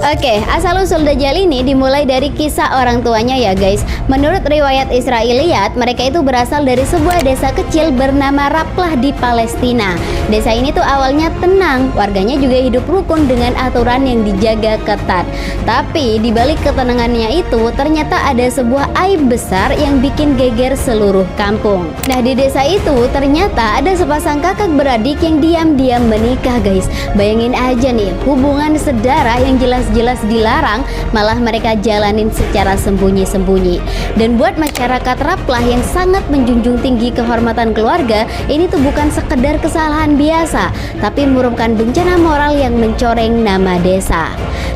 Oke, asal-usul Dajjal ini dimulai dari kisah orang tuanya ya guys. Menurut riwayat Israiliyat, mereka itu berasal dari sebuah desa kecil bernama Raplah di Palestina. Desa ini tuh awalnya tenang, warganya juga hidup rukun dengan aturan yang dijaga ketat. Tapi di balik ketenangannya itu, ternyata ada sebuah aib besar yang bikin geger seluruh kampung. Nah, di desa itu ternyata ada sepasang kakak beradik yang diam-diam menikah guys. Bayangin aja nih, hubungan sedara yang jelas dilarang, malah mereka jalanin secara sembunyi-sembunyi. Dan buat masyarakat Raplah yang sangat menjunjung tinggi kehormatan keluarga, ini tuh bukan sekedar kesalahan biasa, tapi merupakan bencana moral yang mencoreng nama desa.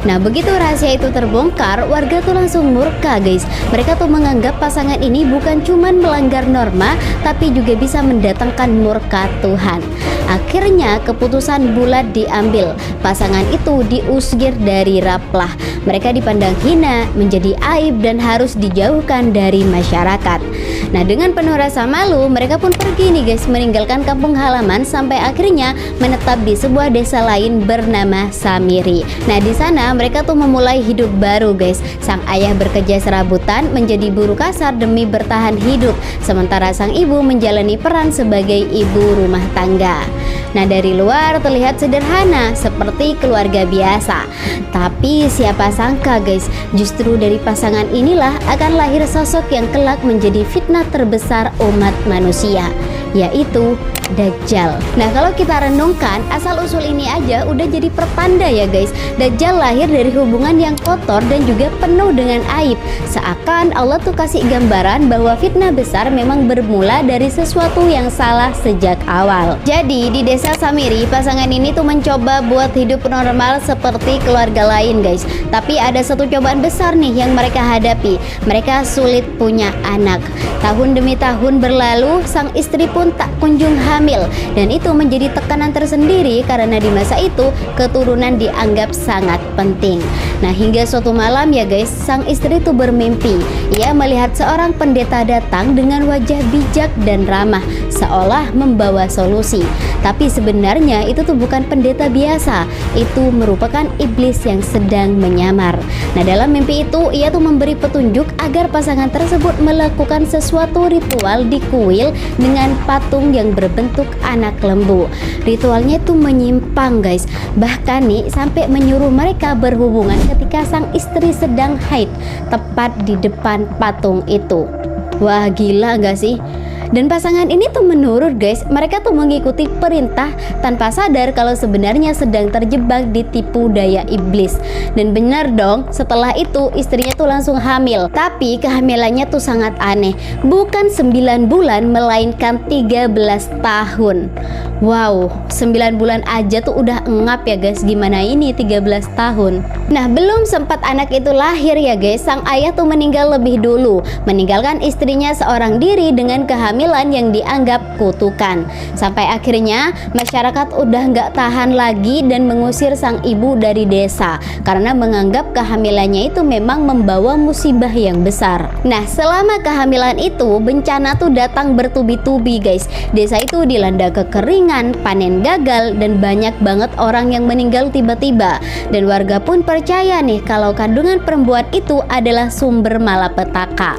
Nah, begitu rahasia itu terbongkar, warga tuh langsung murka guys. Mereka tuh menganggap pasangan ini bukan cuman melanggar norma, tapi juga bisa mendatangkan murka Tuhan. Akhirnya keputusan bulat diambil. Pasangan itu diusir dari Raplah. Mereka dipandang hina, menjadi aib dan harus dijauhkan dari masyarakat. Nah, dengan penuh rasa malu, mereka pun pergi nih guys, meninggalkan kampung halaman sampai akhirnya menetap di sebuah desa lain bernama Samiri. Nah, di sana mereka tuh memulai hidup baru guys. Sang ayah bekerja serabutan menjadi buruh kasar demi bertahan hidup, sementara sang ibu menjalani peran sebagai ibu rumah tangga. Nah, dari luar terlihat sederhana seperti keluarga biasa. Tapi siapa sangka guys, justru dari pasangan inilah akan lahir sosok yang kelak menjadi fitnah terbesar umat manusia, yaitu Dajjal. Nah, kalau kita renungkan, asal-usul ini aja udah jadi pertanda ya guys. Dajjal lahir dari hubungan yang kotor dan juga penuh dengan aib. Seakan Allah tuh kasih gambaran bahwa fitnah besar memang bermula dari sesuatu yang salah sejak awal. Jadi di desa Samiri, pasangan ini tuh mencoba buat hidup normal seperti keluarga lain guys. Tapi ada satu cobaan besar nih yang mereka hadapi. Mereka sulit punya anak. Tahun demi tahun berlalu, sang istri pun tak kunjung hamil, dan itu menjadi tekanan tersendiri karena di masa itu keturunan dianggap sangat penting. Nah, hingga suatu malam ya guys, sang istri itu bermimpi. Ia melihat seorang pendeta datang dengan wajah bijak dan ramah, seolah membawa solusi. Tapi sebenarnya itu tuh bukan pendeta biasa, itu merupakan iblis yang sedang menyamar. Nah, dalam mimpi itu ia tuh memberi petunjuk agar pasangan tersebut melakukan sesuatu ritual di kuil dengan patung yang berbentuk anak lembu. Ritualnya itu menyimpang guys, bahkan nih sampai menyuruh mereka berhubungan ketika sang istri sedang haid, tepat di depan patung itu. Wah, gila gak sih? Dan pasangan ini tuh menurut guys, mereka tuh mengikuti perintah tanpa sadar kalau sebenarnya sedang terjebak di tipu daya iblis. Dan benar dong, setelah itu istrinya tuh langsung hamil. Tapi kehamilannya tuh sangat aneh, bukan 9 bulan melainkan 13 tahun. Wow, 9 bulan aja tuh udah engap ya guys, gimana ini 13 tahun. Nah, belum sempat anak itu lahir ya guys, sang ayah tuh meninggal lebih dulu, meninggalkan istrinya seorang diri dengan kehamilan yang dianggap kutukan. Sampai akhirnya masyarakat udah nggak tahan lagi dan mengusir sang ibu dari desa karena menganggap kehamilannya itu memang membawa musibah yang besar. Nah, selama kehamilan itu bencana tuh datang bertubi-tubi guys. Desa itu dilanda kekeringan, panen gagal, dan banyak banget orang yang meninggal tiba-tiba. Dan warga pun percaya nih kalau kandungan perempuan itu adalah sumber malapetaka.